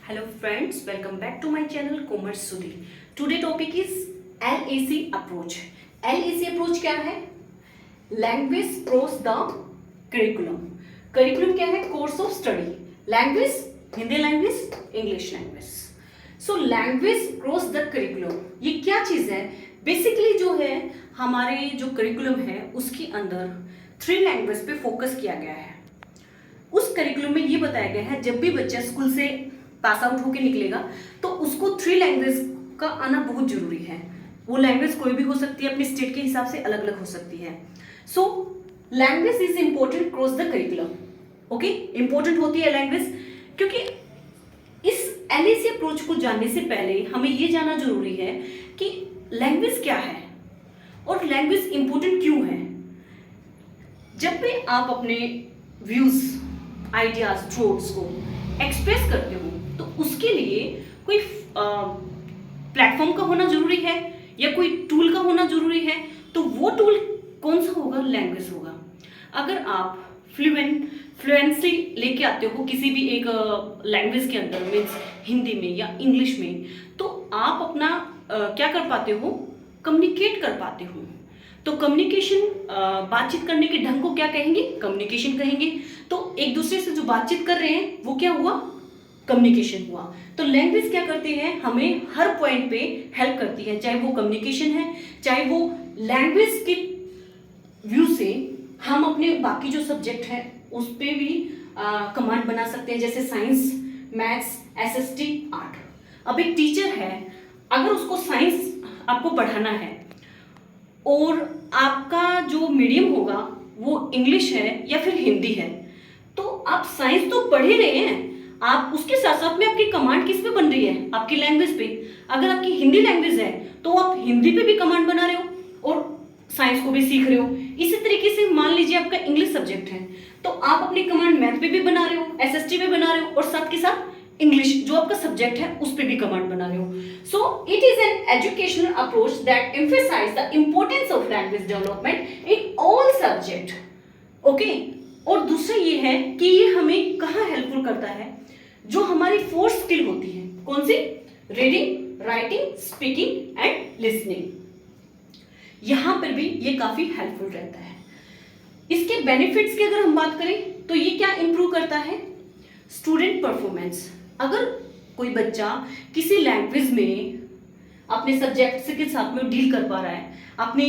Hello friends, welcome back to my channel Commerce Sudhi. Today topic is LAC approach. LAC approach क्या है? Language across the curriculum. Curriculum क्या है? Course of study. Language, Hindi language, English language. So language across the curriculum. ये क्या चीज है? Basically जो है हमारे जो करिकुलम है उसके अंदर 3 लैंग्वेज पे फोकस किया गया है. उस करिकुलम में ये बताया गया है जब भी बच्चा स्कूल से पास आउट होके निकलेगा तो उसको 3 लैंग्वेज का आना बहुत जरूरी है. वो लैंग्वेज कोई भी हो सकती है, अपने स्टेट के हिसाब से अलग अलग हो सकती है. So language is important cross the curriculum. Okay, important होती है लैंग्वेज क्योंकि इस एलएसी अप्रोच को जानने से पहले हमें ये जानना जरूरी है कि लैंग्वेज क्या है और लैंग्वेज इंपॉर्टेंट क्यों है. जब भी आप अपने व्यूज, आइडियाज, थॉट्स को एक्सप्रेस करते हो तो उसके लिए कोई प्लेटफॉर्म का होना जरूरी है या कोई टूल का होना जरूरी है. तो वो टूल कौन सा होगा? लैंग्वेज होगा. अगर आप फ्लुएंसी लेके आते हो किसी भी एक लैंग्वेज के अंदर, मीन्स हिंदी में या इंग्लिश में, तो आप अपना क्या कर पाते हो? कम्युनिकेट कर पाते हो. तो कम्युनिकेशन, बातचीत करने के ढंग को क्या कहेंगे? कम्युनिकेशन कहेंगे. तो एक दूसरे से जो बातचीत कर रहे हैं वो क्या हुआ? कम्युनिकेशन हुआ. तो लैंग्वेज क्या करती है? हमें हर पॉइंट पे हेल्प करती है, चाहे वो कम्युनिकेशन है, चाहे वो लैंग्वेज के व्यू से हम अपने बाकी जो सब्जेक्ट है उस पे भी कमांड बना सकते हैं, जैसे साइंस, मैथ्स, एसएसटी, आर्ट. अब एक टीचर है, अगर उसको साइंस आपको पढ़ाना है और आपका जो मीडियम होगा वो इंग्लिश है या फिर हिंदी है, तो आप साइंस तो पढ़ ही रहे हैं, आप उसके साथ साथ में आपकी कमांड किस पे बन रही है? आपकी लैंग्वेज पे. अगर आपकी हिंदी लैंग्वेज है तो आप हिंदी पे भी कमांड बना रहे हो और साइंस को भी सीख रहे हो. इसी तरीके से मान लीजिए आपका इंग्लिश सब्जेक्ट है तो आप अपनी कमांड मैथ पे भी बना रहे हो, एसएसटी पे बना रहे हो और साथ के साथ इंग्लिश जो आपका सब्जेक्ट है उस पे भी कमांड बना रहे हो. So it is an educational approach that emphasise the importance of language development in all subject. Okay. और दूसरा ये है कि ये हमें कहाँ हेल्पफुल करता है? जो हमारी 4 स्किल होती है. कौन सी? Reading, writing, speaking and listening. यहां पर भी ये काफी हेल्पफुल रहता है. इसके बेनिफिट्स की अगर हम बात करें तो ये क्या इंप्रूव करता है? Student performance. अगर कोई बच्चा किसी लैंग्वेज में अपने सब्जेक्ट के साथ में डील कर पा रहा है, अपनी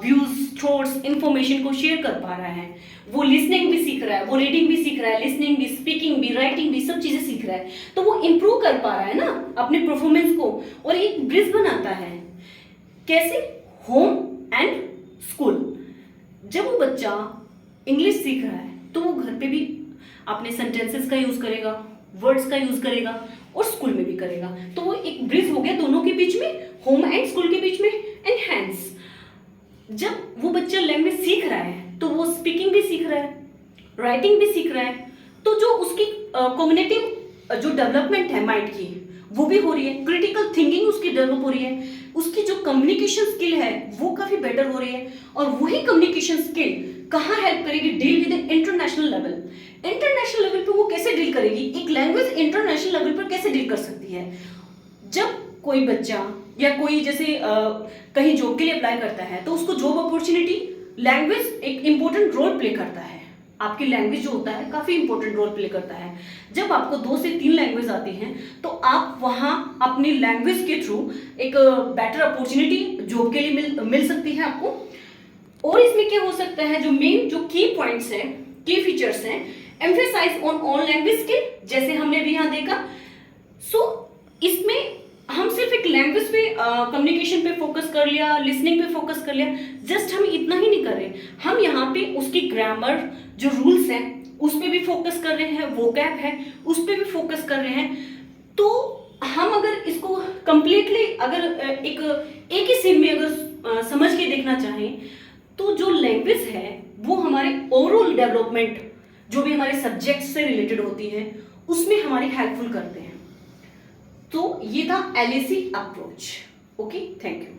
व्यूज, थॉट्स, इंफॉर्मेशन को शेयर कर पा रहा है, वो लिसनिंग भी सीख रहा है, वो रीडिंग भी सीख रहा है, लिसनिंग भी, स्पीकिंग भी, राइटिंग भी, सब चीजें सीख रहा है, तो वो इंप्रूव कर पा रहा है ना अपने परफॉर्मेंस को और एक ब्रिज बनाता है. कैसे? Home and school. जब वो बच्चा इंग्लिश सीख रहा है तो वो घर पे भी अपने सेंटेंसेस का यूज करेगा, वर्ड्स का यूज करेगा और स्कूल में भी करेगा. तो वो एक ब्रिज हो गया दोनों के बीच में, होम एंड स्कूल के बीच में. एंड हैंस, जब वो बच्चा लैंग्वेज सीख रहा है तो वो स्पीकिंग भी सीख रहा है, राइटिंग भी सीख रहा है, तो जो उसकी कॉग्निटिव जो डेवलपमेंट है माइंड की वो भी हो रही है, क्रिटिकल थिंकिंग उसकी डेवलप हो रही है, उसकी जो कम्युनिकेशन स्किल है वो काफी बेटर हो रही है. और वही कम्युनिकेशन स्किल कहाँ हेल्प करेगी? Deal with international level. International level पे वो कैसे डील करेगी? एक लैंग्वेज इंटरनेशनल लेवल पर कैसे डील कर सकती है? जब कोई बच्चा या कोई जैसे कहीं जॉब के लिए अप्लाई करता है तो उसको जॉब अपॉर्चुनिटी, लैंग्वेज एक इंपॉर्टेंट रोल प्ले करता है. आपकी लैंग्वेज जो होता है काफी इंपॉर्टेंट रोल प्ले करता है. जब आपको 2 से 3 लैंग्वेज आती हैं तो आप वहां अपनी लैंग्वेज के थ्रू एक बेटर अपॉर्चुनिटी जॉब के लिए मिल सकती है आपको. और इसमें क्या हो सकता है? जो मेन जो की पॉइंट्स हैं, की फीचर्स हैं, emphasise on all language skill, जैसे हमने भी यहाँ देखा. सो इसमें हम सिर्फ एक लैंग्वेज पे कम्युनिकेशन पे फोकस कर लिया, लिसनिंग पे फोकस कर लिया, जस्ट हम इतना ही नहीं कर रहे, हम यहाँ पे उसकी ग्रामर, जो रूल्स हैं उस पे भी फोकस कर रहे हैं, वोकैब है उस पे भी फोकस कर रहे हैं. तो हम अगर इसको कंप्लीटली अगर एक ही सीन में अगर समझ के देखना चाहें तो जो लैंग्वेज है वो हमारे ओवरऑल डेवलपमेंट, जो भी हमारे सब्जेक्ट से रिलेटेड होती है, उसमें हमारी हेल्पफुल करते हैं. तो ये था LAC approach. Okay, thank you.